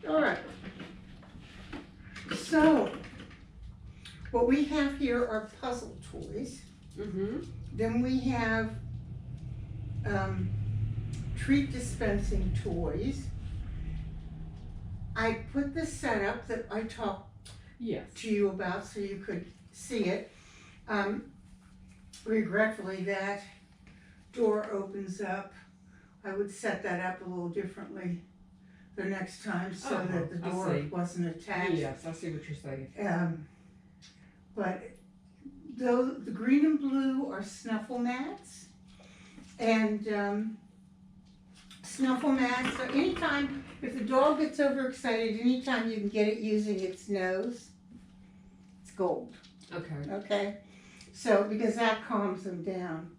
All right. So, what we have here are puzzle toys. Then we have treat dispensing toys. I put the setup that I talked to you about so you could see it. Regretfully, that door opens up. I would set that up a little differently the next time so that the door wasn't attached. Yes, I see what you're saying. But the green and blue are snuffle mats. And snuffle mats, so anytime, if the dog gets overexcited, anytime you can get it using its nose, it's gold. Okay. Okay? So, because that calms them down.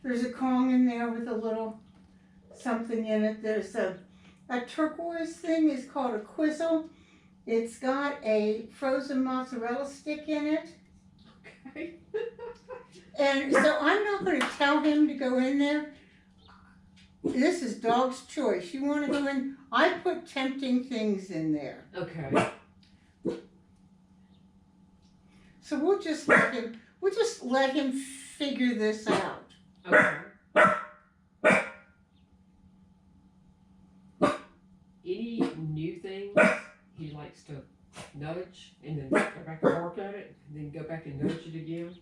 There's a Kong in there with a little something in it. There's a turquoise thing is called a Quizzle. It's got a frozen mozzarella stick in it. Okay. And so I'm not going to tell him to go in there. This is dog's choice. You want to go in? I put tempting things in there. Okay. So we'll just let him figure this out. Okay. Any new things he likes to nudge and then go back and bark at it, and then go back and nudge it again?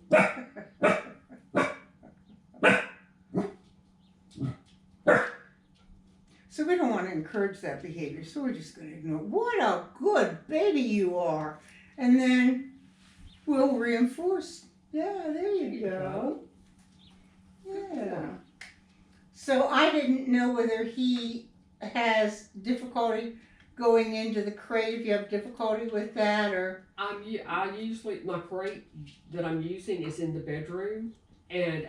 So we don't want to encourage that behavior, so we're just going to ignore. What a good baby you are. And then we'll reinforce. Yeah, there you go. Yeah. So I didn't know whether he has difficulty going into the crate, if you have difficulty with that, or... I usually, my crate that I'm using is in the bedroom, and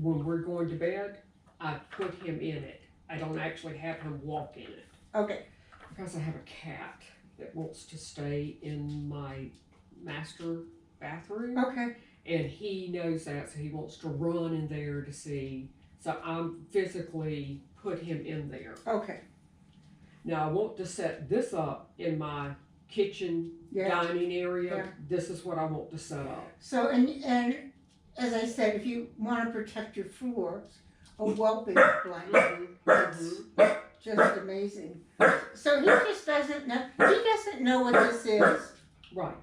when we're going to bed, I put him in it. I don't actually have him walk in it. Okay. Because I have a cat that wants to stay in my master bathroom. Okay. And he knows that, so he wants to run in there to see. So I'm physically put him in there. Okay. Now I want to set this up in my kitchen dining area. Yeah. This is what I want to set up. So, and as I said, if you want to protect your floors, a whelping blanket, it's just amazing. So he just doesn't know, what this is. Right.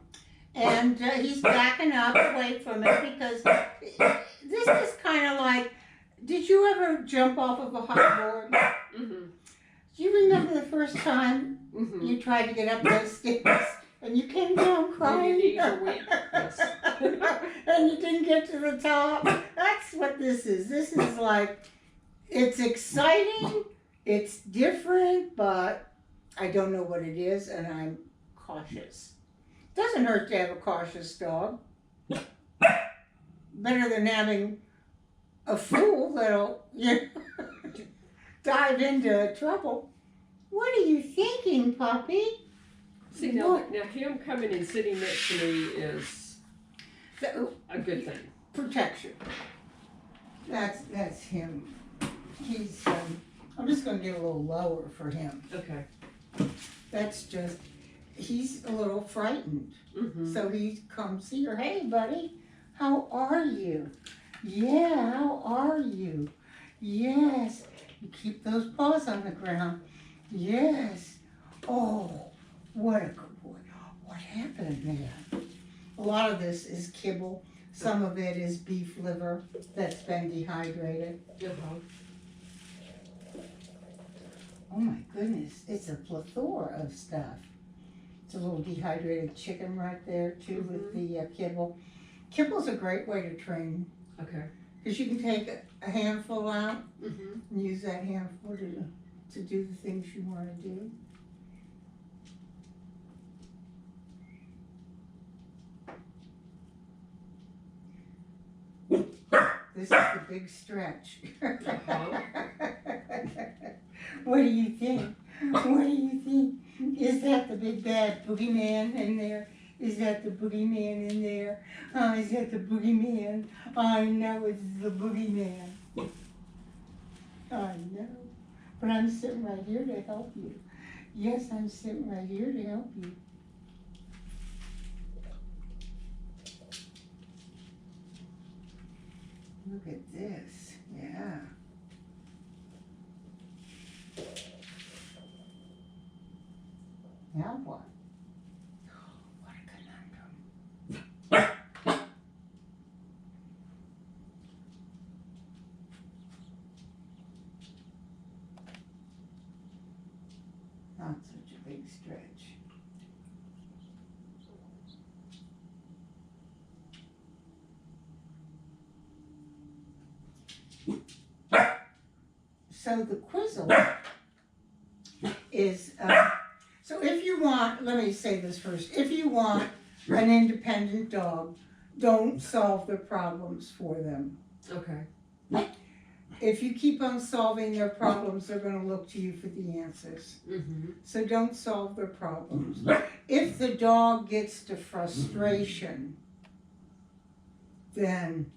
And he's backing up away from it because this is kind of like, did you ever jump off of a hot board? Mm-hmm. Do you remember the first time you tried to get up those stairs and you came down crying? Yes. And you didn't get to the top? That's what this is. This is like, it's exciting, it's different, but I don't know what it is and I'm cautious. Doesn't hurt to have a cautious dog. Better than having a fool that'll dive into trouble. What are you thinking, puppy? See, now him coming and sitting next to me is a good thing. Protection. That's him. He's, I'm just going to get a little lower for him. Okay. That's just, he's a little frightened. So he comes here. Hey, buddy, how are you? Yeah, how are you? Yes. You keep those paws on the ground. Yes. Oh, what a good boy. What happened there? A lot of this is kibble. Some of it is beef liver that's been dehydrated. Oh my goodness, it's a plethora of stuff. It's a little dehydrated chicken right there too with the kibble. Kibble's a great way to train. Okay. Because you can take a handful out and use that handful to do the things you want to do. This is the big stretch. What do you think? What do you think? Is that the big bad boogeyman in there? Is that the boogeyman in there? Is that the boogeyman? I know it's the boogeyman. I know. But I'm sitting right here to help you. Yes, I'm sitting right here to help you. Look at this, yeah. Now what? What a conundrum. Not such a big stretch. So the quizzle is, so if you want, let me say this first, if you want an independent dog, don't solve their problems for them. Okay. If you keep on solving their problems, they're gonna look to you for the answers. Mm-hmm. So don't solve their problems. If the dog gets to frustration, then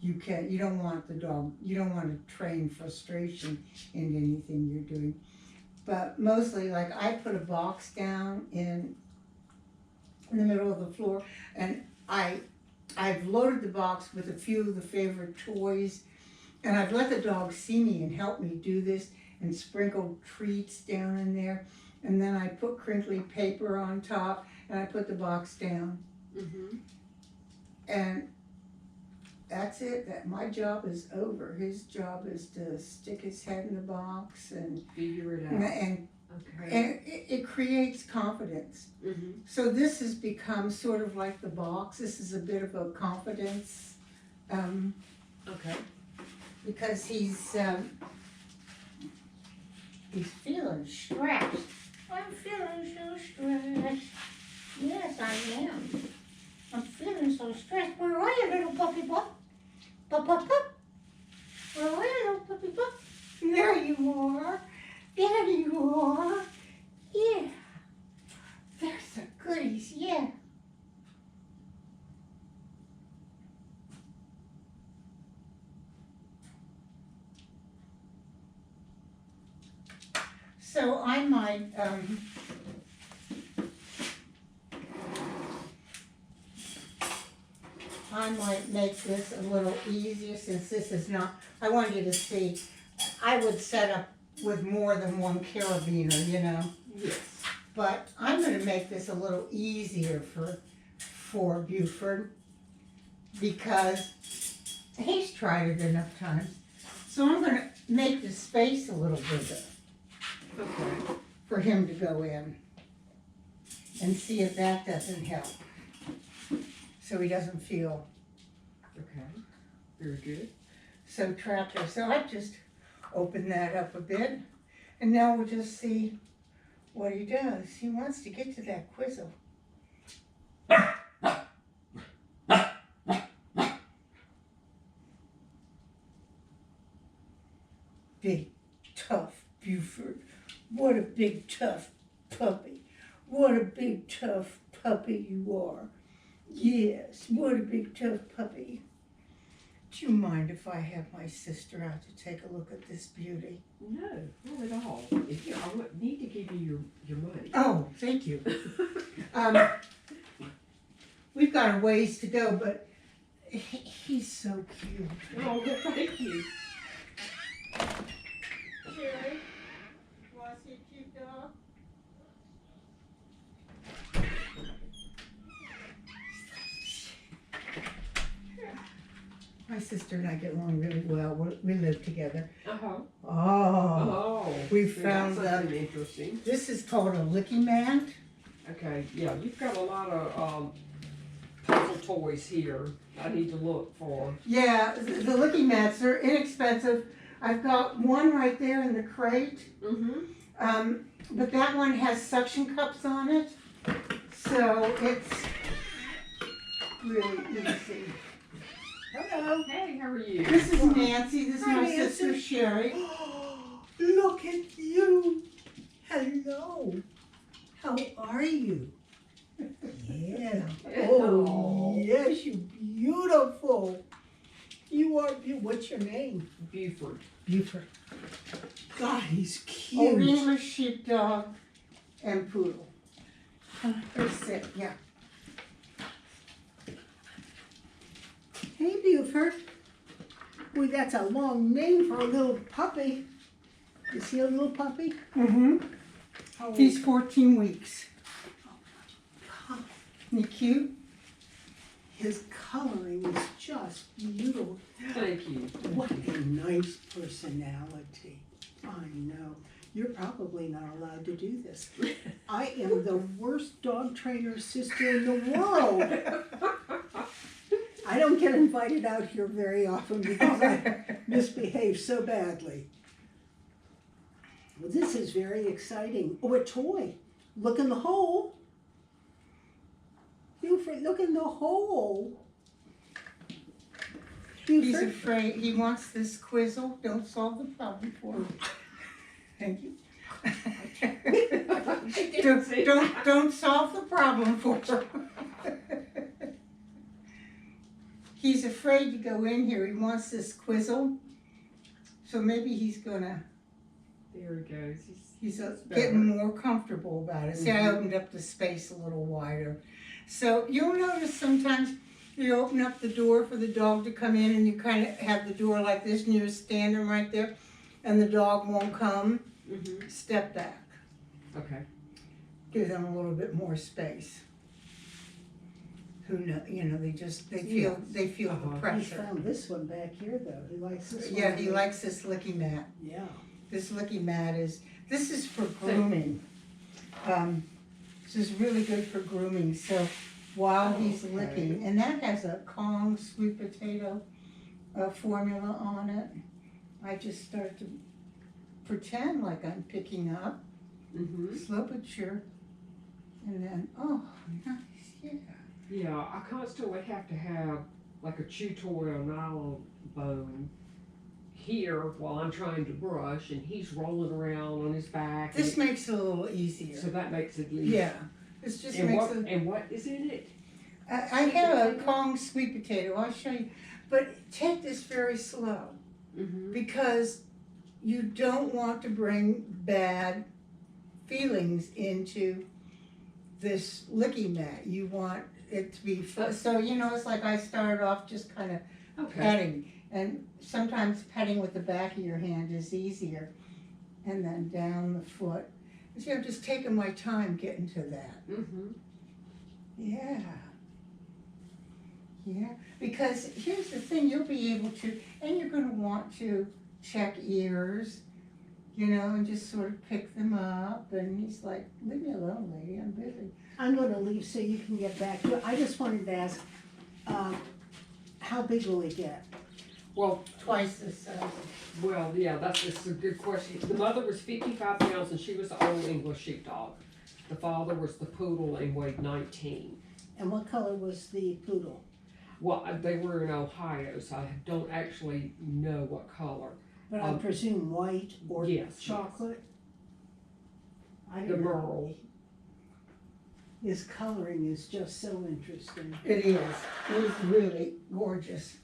you don't want the dog, you don't want to train frustration into anything you're doing. But mostly, like, I put a box down in the middle of the floor, and I've loaded the box with a few of the favorite toys, and I've let the dog see me and help me do this, and sprinkle treats down in there, and then I put crinkly paper on top, and I put the box down. Mm-hmm. And that's it. That my job is over. His job is to stick his head in the box and Figure it out. Okay. And it creates confidence. mm-hmm. So this has become sort of like the box. This is a bit of a confidence, Okay. because he's feeling stressed. I'm feeling so stressed. Yes, I am. I'm feeling so stressed. Where are you, little puppy pup? Pup, pup, pup. Where are you, little puppy pup? There you are. There you are. Yeah. There's the goodies, yeah. So I might, make this a little easier, since this is not, I want you to see, I would set up with more than one carabiner, you know. Yes. But I'm gonna make this a little easier for Beaufort, because he's tried it enough times. So I'm gonna make the space a little bigger Okay. for him to go in, and see if that doesn't help. So he doesn't feel Okay. Very good. so trapped there. So I just opened that up a bit, and now we'll just see what he does. He wants to get to that quizzle. Big, tough Beaufort. What a big, tough puppy. What a big, tough puppy you are. Yes, what a big, tough puppy. Do you mind if I have my sister out to take a look at this beauty? No, not at all. If you, need to give you your money. Oh, thank you. We've got a ways to go, but he's so cute. Oh, thank you. Sherry, you want to see a cute dog? My sister and I get along really well. We live together. Uh-huh. Oh, Oh. we so found that's that. something interesting. This is called a licky mat. Okay, yeah, you've got a lot of puzzle toys here I need to look for. Yeah, the licky mats are inexpensive. I've got one right there in the crate. Mm-hmm. But that one has suction cups on it, so it's really easy. Hello. Hey, how are you? This is Nancy. This is Hi, my Nancy. sister Sherry. Look at you. Hello. How are you? Yeah. Oh, yes, you beautiful. You are beautiful. What's your name? Beaufort. Beaufort. God, he's Old cute. English sheepdog and poodle. Let's sit, yeah. Hey, Beaufort. Boy, that's a long name for a little puppy. Is he a little puppy? Mm-hmm. How old? He's 14 weeks. God, Isn't he cute? his coloring is just beautiful. Thank you. What a nice personality. I know. You're probably not allowed to do this. I am the worst dog trainer sister in the world. I don't get invited out here very often because I misbehave so badly. Well, this is very exciting. Oh, a toy. Look in the hole. Beaufort, look in the hole. He's Beaufort, afraid. He wants this quizzle. Don't solve the problem for him. Thank you. don't solve the problem for him. He's afraid to go in here. He wants this quizzle. So maybe he's gonna. There he goes. He's better. getting more comfortable about it. See, I opened up the space a little wider. So you'll notice sometimes you open up the door for the dog to come in and you kind of have the door like this and you're standing right there and the dog won't come. Mm-hmm. Step back. Okay. Give them a little bit more space. Who know, they feel the he pressure. found this one back here though. He likes this one. Yeah, he likes this licky mat. Yeah. This licky mat this is for grooming. This is really good for grooming. So while he's licking, and that has a Kong sweet potato formula on it, I just start to pretend like I'm picking up, Mm-hmm. slow but sure, and then, oh, nice, yeah. Yeah, I constantly have to have like a chew toy or nylon bone here while I'm trying to brush, and he's rolling around on his back. This makes it a little easier. So that makes it easy. Yeah, this just And makes what, it. and what is in it? I have a Kong sweet potato, I'll show you, but take this very slow. Mm-hmm. Because you don't want to bring bad feelings into this licky mat. You want it to be fun. So, it's like I started off just kind of Okay. petting. And sometimes petting with the back of your hand is easier. And then down the foot. See, I'm just taking my time getting to that. Mm-hmm. Yeah. Yeah, because here's the thing, you'll be able to, and you're gonna want to check ears, and just sort of pick them up, and he's like, leave me alone, lady, I'm busy. I'm going to leave so you can get back to it. I just wanted to ask, how big will he get? Well, Twice the size. yeah, that's a good question. The mother was 55 pounds and she was the old English sheepdog. The father was the poodle and weighed 19. And what color was the poodle? Well, they were in Ohio, so I don't actually know what color. But I presume white or yes, chocolate? I The don't know. merle. His coloring is just so interesting. It is, it is really gorgeous.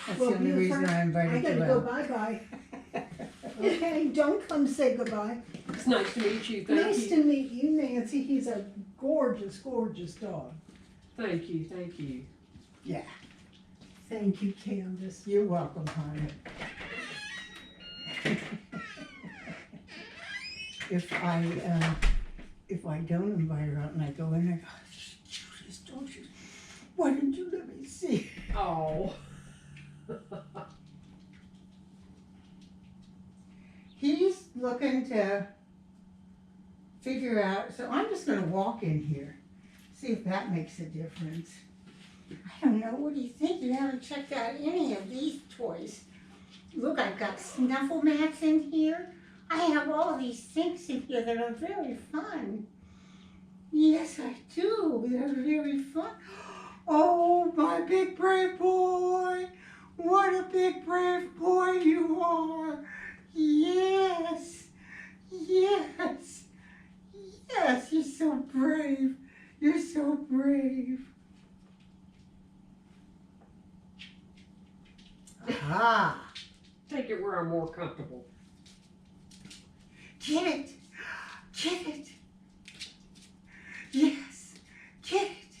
That's Well, the only reason I I invited gotta you go out. bye-bye. Okay, don't come say goodbye. It's nice to meet you. Thank Nice you. to meet you, Nancy. He's a gorgeous, gorgeous dog. Thank you. Thank you. Yeah, Thank you, Candace. you're welcome, honey. If I don't invite her out and I go in there, oh, she's cute, don't you? Why didn't you let me see? Oh. He's looking to figure out, so I'm just gonna walk in here, see if that makes a difference. I don't know, what do you think? You haven't checked out any of these toys. Look, I've got snuffle mats in here. I have all these things in here that are very fun. Yes, I do. They're very fun. Oh, my big brave boy. What a big brave boy you are. Yes. Yes. Yes, you're so brave. You're so brave. Ah. Take it where I'm more comfortable. Get it. Get it. Yes. Get it.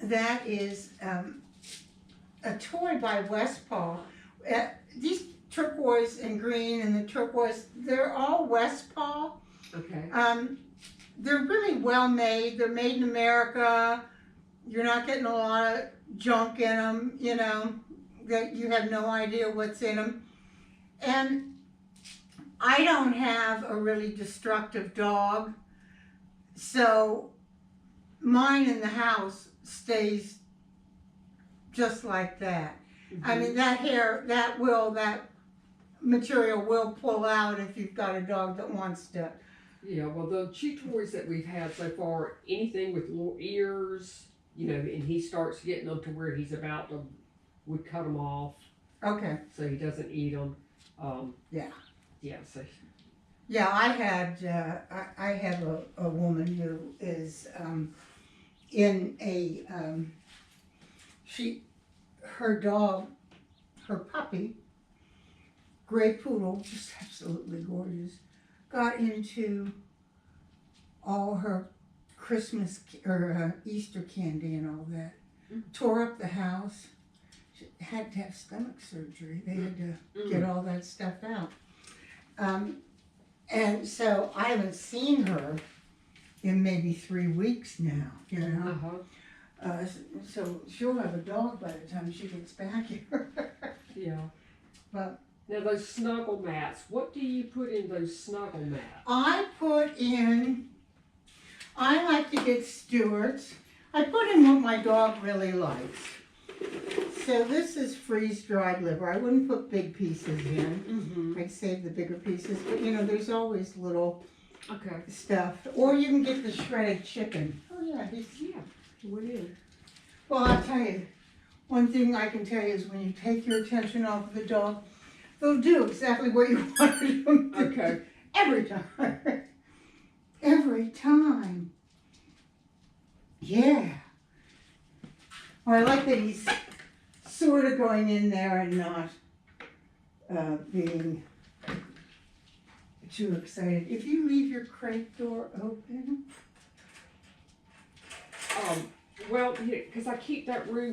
That is a toy by Westpaw. These turquoise and green and the turquoise, they're all Westpaw. Okay. They're really well made. They're made in America. You're not getting a lot of junk in them, you know, that you have no idea what's in them. And I don't have a really destructive dog, so mine in the house stays just like that. I mean, that hair, that material will pull out if you've got a dog that wants to. Yeah, well, the chew toys that we've had so far, anything with little ears, you know, and he starts getting them to where he's about to, we cut them off Okay. so he doesn't eat them. Yeah. Yeah, so. Yeah, I have a woman who is in a, her dog, her puppy, gray poodle, just absolutely gorgeous, got into all her Christmas or Easter candy and all that, tore up the house. She had to have stomach surgery. They had to get all that stuff out. And so I haven't seen her in maybe 3 weeks now, you know. So she'll have a dog by the time she gets back here. Yeah. But now those snuggle mats, what do you put in those snuggle mats? I like to get Stewart's. I put in what my dog really likes. So this is freeze-dried liver. I wouldn't put big pieces in. I'd save the bigger pieces, but you know, there's always little stuff. Or you can get the shredded chicken. Oh yeah, What is? Well, I'll tell you, one thing I can tell you is when you take your attention off of the dog, they'll do exactly what you wanted them to do. Every time. Every time. Yeah. Well, I like that he's sort of going in there and not being too excited. If you leave your crate door open. Well, because I keep that room